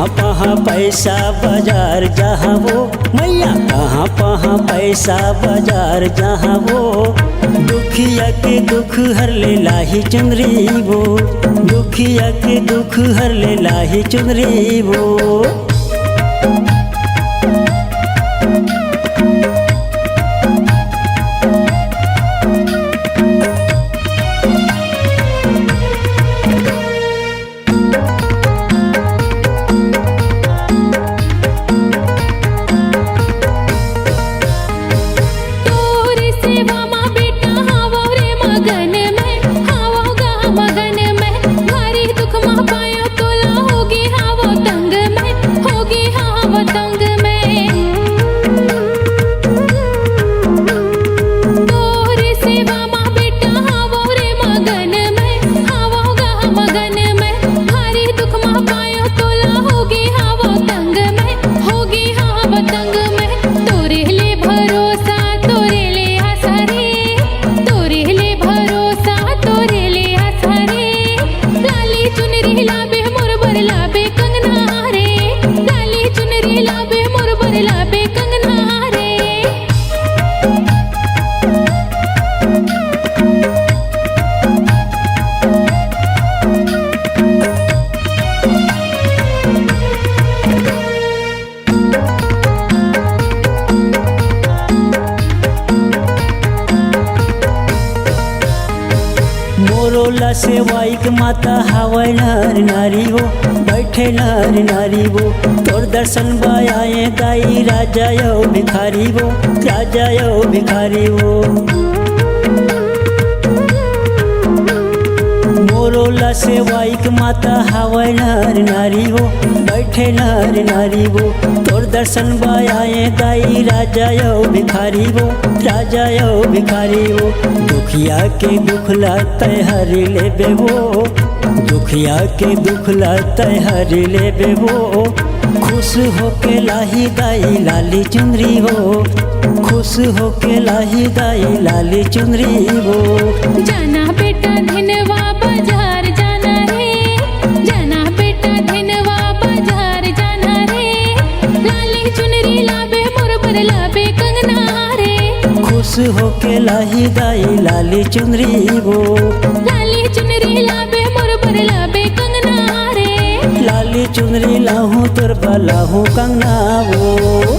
कहाँ पैसा बाजार जहाँ वो मैया, कहाँ पैसा बाजार जहाँ वो दुखिया के दुख हर ले लाही चुनरी वो, दुखिया के दुख हर ले लाही चुनरी वो। मोरोला सेवाईक माता हावै नर नारी वो, बैठे नर नारी वो तोर दर्शन बायाए गाई राजा यो भिखारी वो, राजा यो भिखारी वो। मोरोला सेवाईक माता हावै नर नारी वो, बैठे नर नारी वो तोर दर्शन बायाए गाई राजा यो भिखारी वो, राजा यो भिखारी वो। दुखिया के दुख तय हरि लेबे वो, दुखिया के दुख तय हरि लेबे वो। खुश होके लाही दाई लाली चुनरी वो, खुश होके लाही दाई लाली चुनरी वो। जाना बेटा धनवा बाजार जाना रे, जाना बेटा धनवा बाजार जाना रे, लाली चुनरी लाबे मोर पर लाबे कंगना रे। खुश होके लाही दाई लाली चुनरी वो, लाली चुनरी लाबे मोर पर लाबे कंगना रे। लाली चुनरी लाहूं तोर बलाहूं कंगना वो।